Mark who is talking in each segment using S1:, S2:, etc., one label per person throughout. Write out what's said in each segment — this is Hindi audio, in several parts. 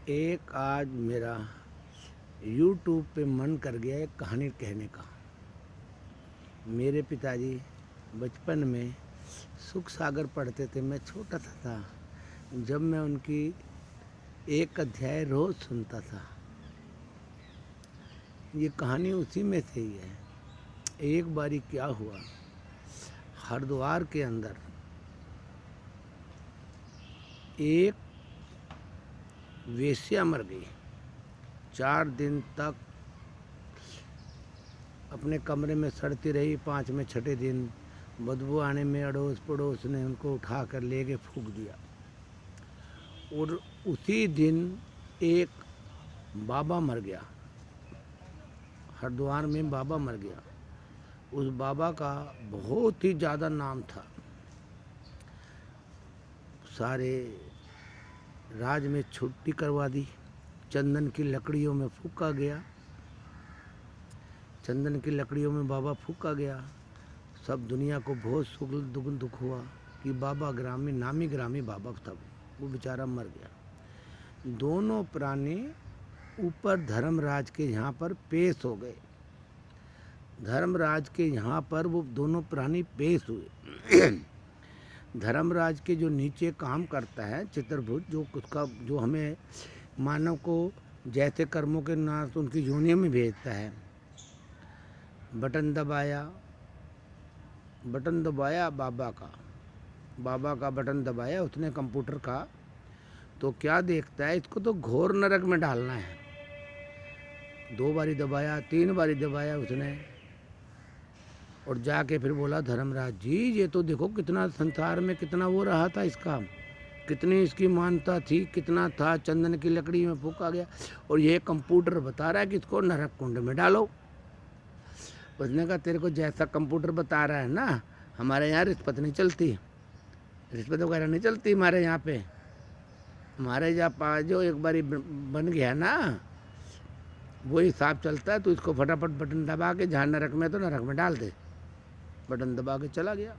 S1: एक आज मेरा YouTube पे मन कर गया एक कहानी कहने का। मेरे पिताजी बचपन में सुख सागर पढ़ते थे। मैं छोटा था जब मैं उनकी एक अध्याय रोज सुनता था। ये कहानी उसी में से ही है। एक बारी क्या हुआ, हरिद्वार के अंदर एक वेश्या मर गई। 4 दिन तक अपने कमरे में सड़ती रही। 5 में 6 दिन बदबू आने में अड़ोस पड़ोस ने उनको उठा कर ले के फूंक दिया। और उसी दिन एक बाबा मर गया। हरिद्वार में बाबा मर गया। उस बाबा का बहुत ही ज़्यादा नाम था। सारे राज में छुट्टी करवा दी। चंदन की लकड़ियों में फूंका गया। चंदन की लकड़ियों में बाबा फूंका गया। सब दुनिया को बहुत दुख हुआ कि बाबा ग्रामी, नामी ग्रामी बाबा था, वो बेचारा मर गया। दोनों प्राणी ऊपर धर्मराज के यहाँ पर पेश हो गए। धर्मराज के यहाँ पर वो दोनों प्राणी पेश हुए। धर्मराज के जो नीचे काम करता है चित्रभुज, जो हमें मानव को जैसे कर्मों के नाश उनकी योनियों में भेजता है। बटन दबाया बाबा का बटन दबाया उसने कंप्यूटर का। तो क्या देखता है, इसको तो घोर नरक में डालना है। 2 बारी दबाया, 3 बारी दबाया उसने। और जाके फिर बोला, धर्मराज जी ये तो देखो कितना संसार में कितना वो रहा था, इसका कितनी इसकी मानता थी, कितना था। चंदन की लकड़ी में फूंका गया और ये कंप्यूटर बता रहा है कि इसको नरक कुंड में डालो। उसने कहा, तेरे को जैसा कंप्यूटर बता रहा है ना, हमारे यहाँ रिश्वत नहीं चलती, रिश्वत वगैरह नहीं चलती हमारे यहाँ पे। हमारे यहाँ जो एक बारी बन गया ना, वो हिसाब चलता है। तो इसको फटाफट बटन दबा के, जहाँ नरक में तो नरक में डाल दे। बटन दबा के चला गया।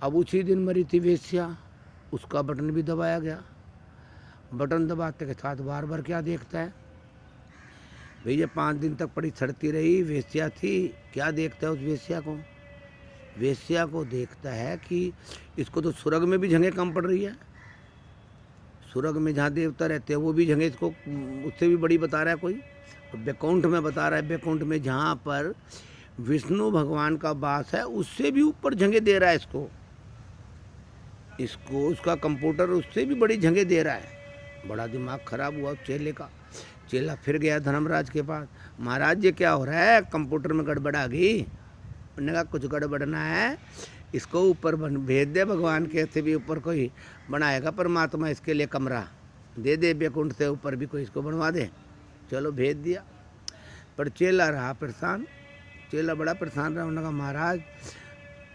S1: अब उसी दिन मरी थी वेश्या, उसका बटन भी दबाया गया। बटन दबाते के साथ बार बार क्या देखता है भैया, 5 दिन तक पड़ी सड़ती रही वेश्या थी। क्या देखता है उस वेश्या को देखता है कि इसको तो स्वर्ग में भी जगह कम पड़ रही है। स्वर्ग में जहाँ देवता रहते हैं वो भी जगह इसको उससे भी बड़ी बता रहा है कोई। और बैकुंठ में बता रहा है, बैकुंठ में जहाँ पर विष्णु भगवान का वास है उससे भी ऊपर जगह दे रहा है इसको उसका कंप्यूटर उससे भी बड़ी जगह दे रहा है। बड़ा दिमाग खराब हुआ चेले का। चेला फिर गया धर्मराज के पास, महाराज ये क्या हो रहा है, कंप्यूटर में गड़बड़ आ गई। उन्होंने कहा, कुछ गड़बड़ना है, इसको ऊपर भेज दे, भगवान के से भी ऊपर कोई बनाएगा परमात्मा, इसके लिए कमरा दे दे, बैकुंठ से ऊपर भी कोई इसको बनवा दे। चलो भेज दिया। पर चेला रहा परेशान। चेला बड़ा परेशान रहा। उन्होंने कहा, महाराज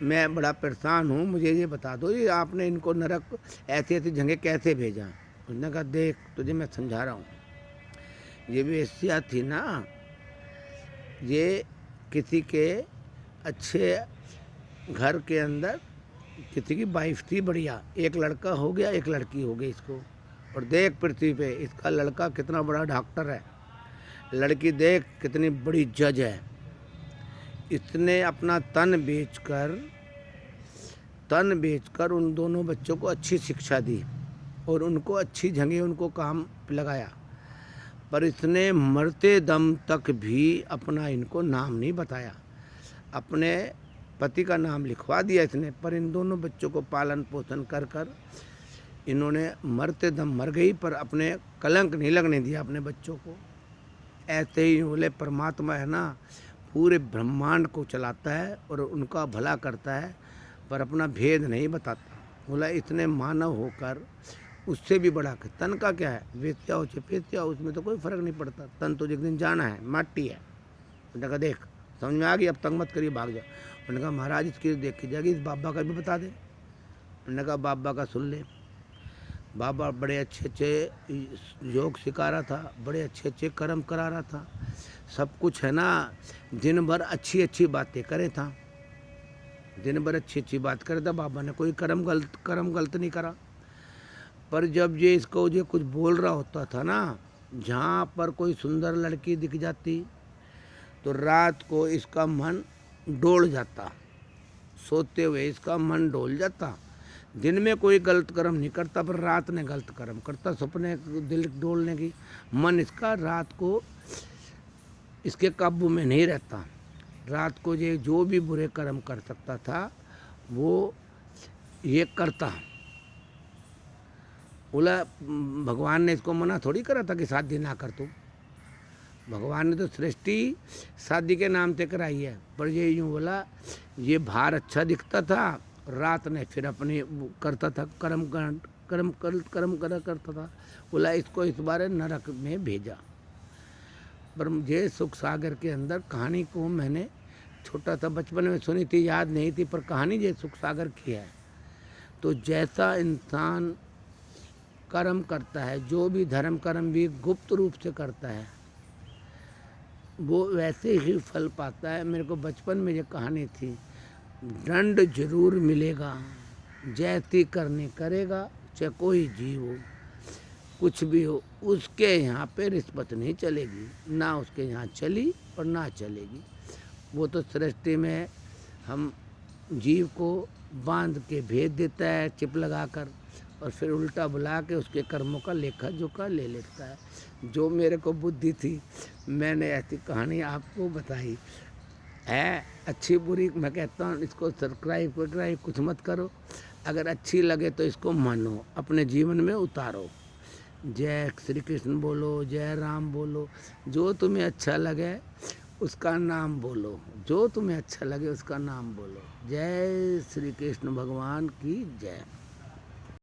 S1: मैं बड़ा परेशान हूँ, मुझे ये बता दो, ये आपने इनको नरक ऐसी ऐसी जगह कैसे भेजा। उसने कहा, देख तुझे मैं समझा रहा हूँ। ये वेश्या थी ना, ये किसी के अच्छे घर के अंदर किसी की वाइफ थी बढ़िया। एक लड़का हो गया, एक लड़की हो गई इसको। और देख पृथ्वी पे इसका लड़का कितना बड़ा डॉक्टर है, लड़की देख कितनी बड़ी जज है। इसने अपना तन बेचकर उन दोनों बच्चों को अच्छी शिक्षा दी और उनको अच्छी जगह उनको काम लगाया। पर इसने मरते दम तक भी अपना इनको नाम नहीं बताया। अपने पति का नाम लिखवा दिया इसने, पर इन दोनों बच्चों को पालन पोषण कर इन्होंने मरते दम मर गई, पर अपने कलंक नहीं लगने दिया अपने बच्चों को। ऐसे ही बोले परमात्मा है ना, पूरे ब्रह्मांड को चलाता है और उनका भला करता है, पर अपना भेद नहीं बताता। बोला इतने मानव होकर उससे भी बड़ा कर। तन का क्या है, वेश्या हो चाहे वेश्या हो, उसमें तो कोई फर्क नहीं पड़ता। तन तो एक दिन जाना है, माटी है। उन्होंने कहा, देख समझ में आ गई, अब तंग मत करिए, भाग जाओ। उन्होंने कहा, महाराज इसकी देखी जाएगी, इस बाबा का भी बता दे। उन्होंने कहा, बाबा का सुन ले। बाबा बड़े अच्छे योग सिखा रहा था, बड़े अच्छे कर्म करा रहा था, सब कुछ है ना। दिन भर अच्छी बातें करे था, दिन भर अच्छी बात करे था। बाबा ने कोई कर्म गलत नहीं करा। पर जब ये इसको जो कुछ बोल रहा होता था ना, जहाँ पर कोई सुंदर लड़की दिख जाती तो रात को इसका मन डोल जाता, सोते हुए इसका मन डोल जाता। दिन में कोई गलत कर्म नहीं करता, पर रात में गलत कर्म करता, सपने दिल डोलने की। मन इसका रात को इसके काबू में नहीं रहता। रात को ये जो भी बुरे कर्म कर सकता था वो ये करता। बोला भगवान ने इसको मना थोड़ी करा था कि शादी ना कर तू। भगवान ने तो सृष्टि शादी के नाम से कराई है, पर ये यूँ बोला ये बाहर अच्छा दिखता था, रात ने फिर अपने करता था कर्म करता था। बोला इसको इस बार नरक में भेजा। पर मुझे सुख सागर के अंदर कहानी को मैंने छोटा था बचपन में सुनी थी, याद नहीं थी, पर कहानी ये सुख सागर की है। तो जैसा इंसान कर्म करता है, जो भी धर्म कर्म भी गुप्त रूप से करता है, वो वैसे ही फल पाता है। मेरे को बचपन में ये कहानी थी, दंड जरूर मिलेगा, जैसी करनी करेगा, चाहे कोई जीव हो, कुछ भी हो, उसके यहाँ पे रिश्वत नहीं चलेगी, ना उसके यहाँ चली और ना चलेगी। वो तो सृष्टि में हम जीव को बांध के भेज देता है चिप लगा कर, और फिर उल्टा बुला के उसके कर्मों का लेखा जोखा ले लेता है। जो मेरे को बुद्धि थी मैंने ऐसी कहानी आपको बताई है। अच्छी बुरी मैं कहता हूँ इसको सब्सक्राइब कुछ मत करो, अगर अच्छी लगे तो इसको मानो, अपने जीवन में उतारो। जय श्री कृष्ण बोलो, जय राम बोलो, जो तुम्हें अच्छा लगे उसका नाम बोलो, जो तुम्हें अच्छा लगे उसका नाम बोलो। जय श्री कृष्ण भगवान की जय।